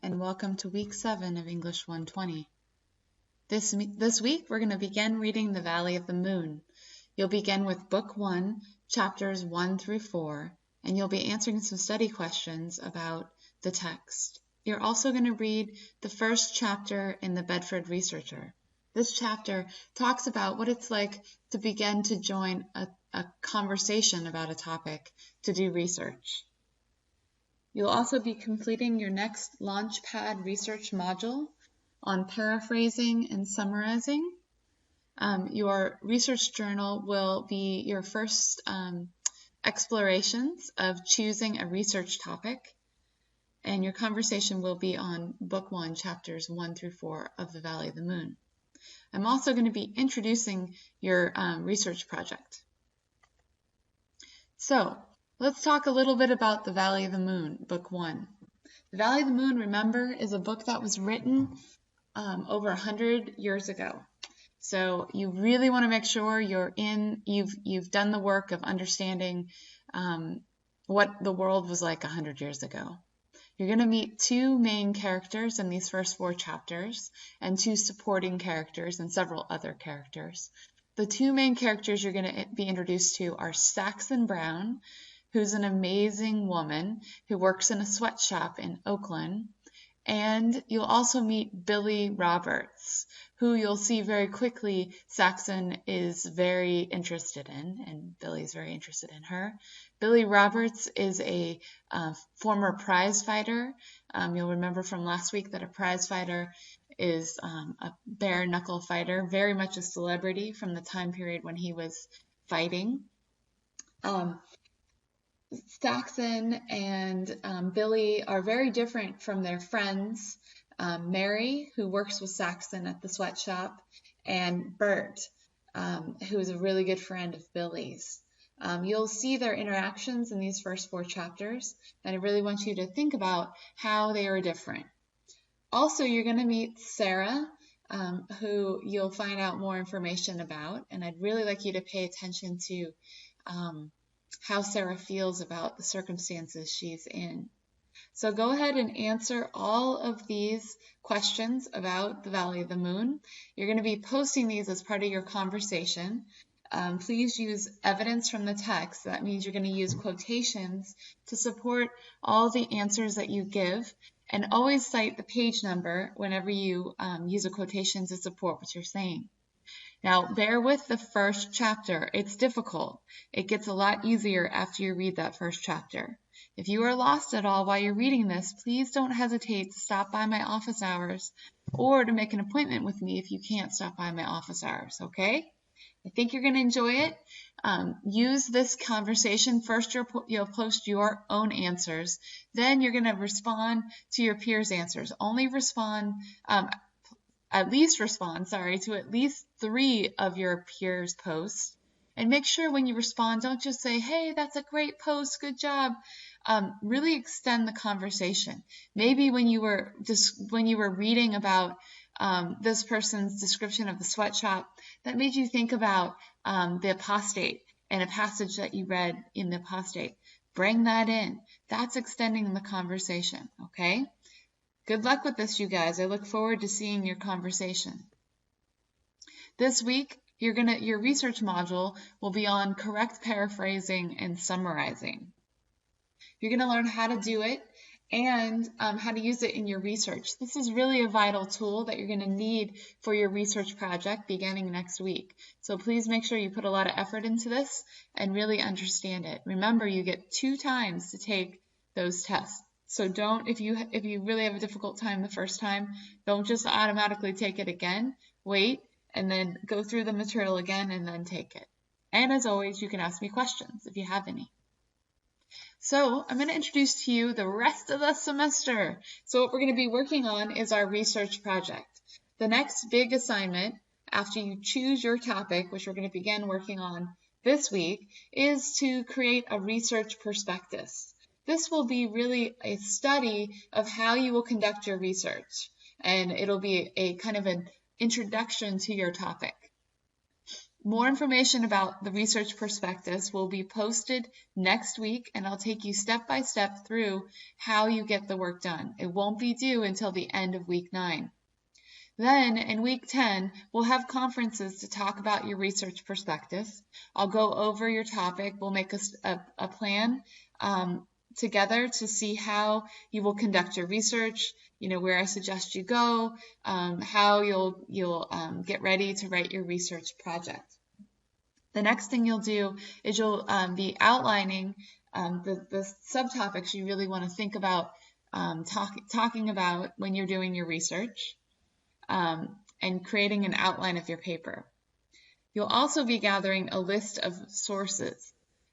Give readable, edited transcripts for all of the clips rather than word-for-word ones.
and welcome to week 7 of English 120. This week we're going to begin reading The Valley of the Moon. You'll begin with Book 1, chapters 1 through 4, and you'll be answering some study questions about the text. You're also going to read the first chapter in the Bedford Researcher. This chapter talks about what it's like to begin to join a conversation about a topic to do research. You'll also be completing your next Launchpad research module on paraphrasing and summarizing. Your research journal will be your first explorations of choosing a research topic, and your conversation will be on Book 1, chapters 1 through 4 of The Valley of the Moon. I'm also going to be introducing your research project. So, let's talk a little bit about The Valley of the Moon, Book 1. The Valley of the Moon, remember, is a book that was written over 100 years ago. So you really want to make sure you've done the work of understanding what the world was like 100 years ago. You're going to meet 2 main characters in these first 4 chapters, and 2 supporting characters and several other characters. The 2 main characters you're going to be introduced to are Saxon Brown, who's an amazing woman who works in a sweatshop in Oakland. And you'll also meet Billy Roberts, who you'll see very quickly Saxon is very interested in, and Billy's very interested in her. Billy Roberts is a former prize fighter. You'll remember from last week that a prize fighter is a bare knuckle fighter, very much a celebrity from the time period when he was fighting. Saxon and Billy are very different from their friends, Mary, who works with Saxon at the sweatshop, and Bert, who is a really good friend of Billy's. You'll see their interactions in these first 4 chapters, and I really want you to think about how they are different. Also, you're going to meet Sarah, who you'll find out more information about, and I'd really like you to pay attention to how Sarah feels about the circumstances she's in. So go ahead and answer all of these questions about the Valley of the Moon. You're going to be posting these as part of your conversation. Please use evidence from the text. That means you're going to use quotations to support all the answers that you give, and always cite the page number whenever you use a quotation to support what you're saying. Now, bear with the first chapter. It's difficult. It gets a lot easier after you read that first chapter. If you are lost at all while you're reading this, please don't hesitate to stop by my office hours or to make an appointment with me if you can't stop by my office hours, okay? I think you're going to enjoy it. Use this conversation. First, you'll post your own answers. Then you're going to respond to your peers' answers. Only respond to at least 3 of your peers' posts. And make sure when you respond, don't just say, hey, that's a great post, good job. Really extend the conversation. Maybe when you were reading about this person's description of the sweatshop, that made you think about the apostate and a passage that you read in the apostate. Bring that in. That's extending the conversation, okay? Good luck with this, you guys. I look forward to seeing your conversation. This week, your research module will be on correct paraphrasing and summarizing. You're going to learn how to do it and how to use it in your research. This is really a vital tool that you're going to need for your research project beginning next week. So please make sure you put a lot of effort into this and really understand it. Remember, you get 2 times to take those tests. So don't, if you really have a difficult time the first time, don't just automatically take it again. Wait, and then go through the material again and then take it. And as always, you can ask me questions if you have any. So I'm going to introduce to you the rest of the semester. So what we're going to be working on is our research project. The next big assignment after you choose your topic, which we're going to begin working on this week, is to create a research prospectus. This will be really a study of how you will conduct your research, and it'll be a kind of an introduction to your topic. More information about the research prospectus will be posted next week, and I'll take you step by step through how you get the work done. It won't be due until the end of week 9. Then in week 10, we'll have conferences to talk about your research prospectus. I'll go over your topic. We'll make a plan together to see how you will conduct your research, where I suggest you go, how you'll get ready to write your research project. The next thing you'll do is you'll be outlining the subtopics you really want to think about talking about when you're doing your research, and creating an outline of your paper. You'll also be gathering a list of sources.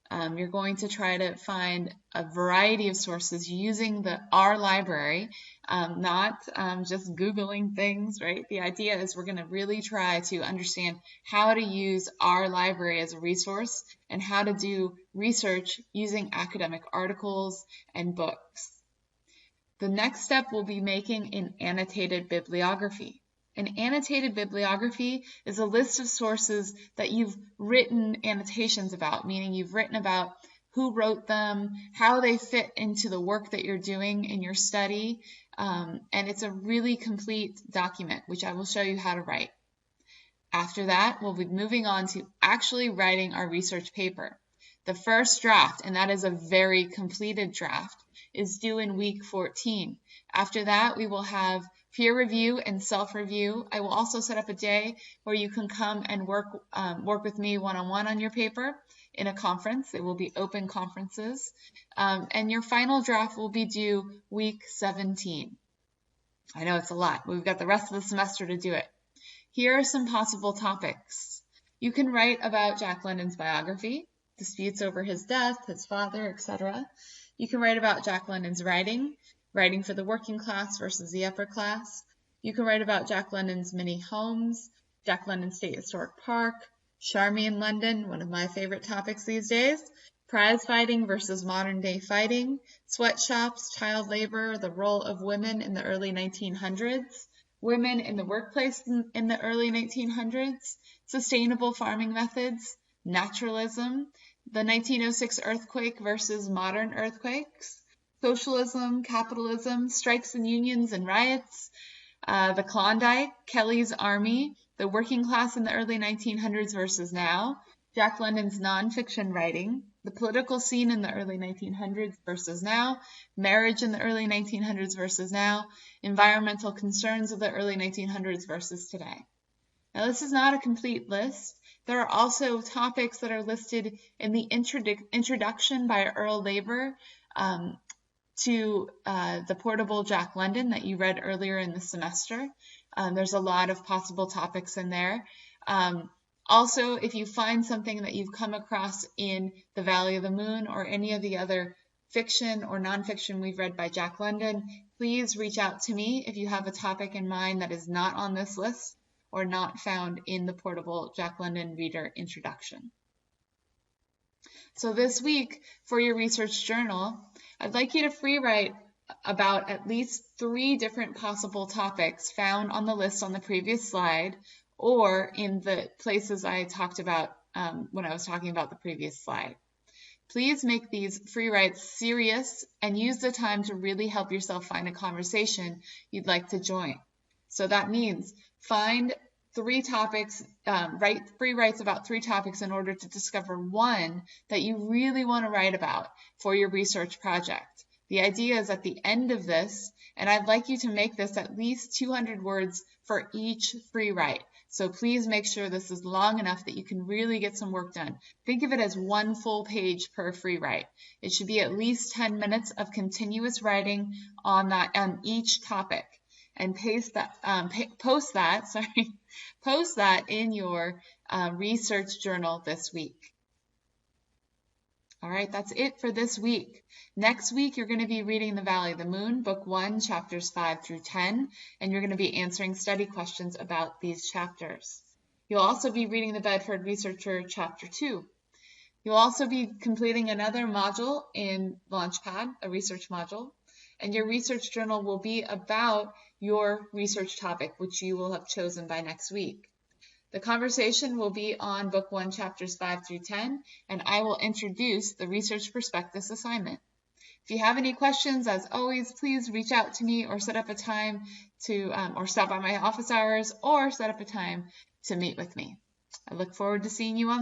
You're going to try to find a variety of sources using the R library, not just Googling things, right? The idea is we're going to really try to understand how to use R library as a resource and how to do research using academic articles and books. The next step will be making an annotated bibliography. An annotated bibliography is a list of sources that you've written annotations about, meaning you've written about who wrote them, how they fit into the work that you're doing in your study, and it's a really complete document, which I will show you how to write. After that, we'll be moving on to actually writing our research paper. The first draft, and that is a very completed draft, is due in week 14. After that, we will have peer review and self-review. I will also set up a day where you can come and work with me one-on-one on your paper in a conference. It will be open conferences. And your final draft will be due week 17. I know it's a lot, but we've got the rest of the semester to do it. Here are some possible topics. You can write about Jack London's biography, disputes over his death, his father, etc. You can write about Jack London's writing for the working class versus the upper class. You can write about Jack London's many homes, Jack London State Historic Park, Charmian London, one of my favorite topics these days, prize fighting versus modern day fighting, sweatshops, child labor, the role of women in the early 1900s, women in the workplace in the early 1900s, sustainable farming methods, naturalism, the 1906 earthquake versus modern earthquakes, socialism, capitalism, strikes and unions and riots, the Klondike, Kelly's Army, the working class in the early 1900s versus now, Jack London's nonfiction writing, the political scene in the early 1900s versus now, marriage in the early 1900s versus now, environmental concerns of the early 1900s versus today. Now, this is not a complete list. There are also topics that are listed in the introduction by Earl Labor to the portable Jack London that you read earlier in the semester. There's a lot of possible topics in there. Also, if you find something that you've come across in The Valley of the Moon or any of the other fiction or nonfiction we've read by Jack London, please reach out to me if you have a topic in mind that is not on this list or not found in the portable Jack London Reader Introduction. So this week, for your research journal, I'd like you to free write about at least 3 different possible topics found on the list on the previous slide or in the places I talked about when I was talking about the previous slide. Please make these free writes serious and use the time to really help yourself find a conversation you'd like to join. So that means find 3 topics, write free writes about 3 topics in order to discover one that you really want to write about for your research project. The idea is at the end of this, and I'd like you to make this at least 200 words for each free write. So please make sure this is long enough that you can really get some work done. Think of it as 1 full page per free write. It should be at least 10 minutes of continuous writing on each topic. And post that in your research journal this week. All right, that's it for this week. Next week, you're going to be reading The Valley of the Moon, Book 1, Chapters 5 through 10, and you're going to be answering study questions about these chapters. You'll also be reading The Bedford Researcher, Chapter 2. You'll also be completing another module in Launchpad, a research module, and your research journal will be about your research topic, which you will have chosen by next week. The conversation will be on Book 1, Chapters 5 through 10, and I will introduce the Research Prospectus assignment. If you have any questions, as always, please reach out to me or set up a time to, or stop by my office hours or set up a time to meet with me. I look forward to seeing you on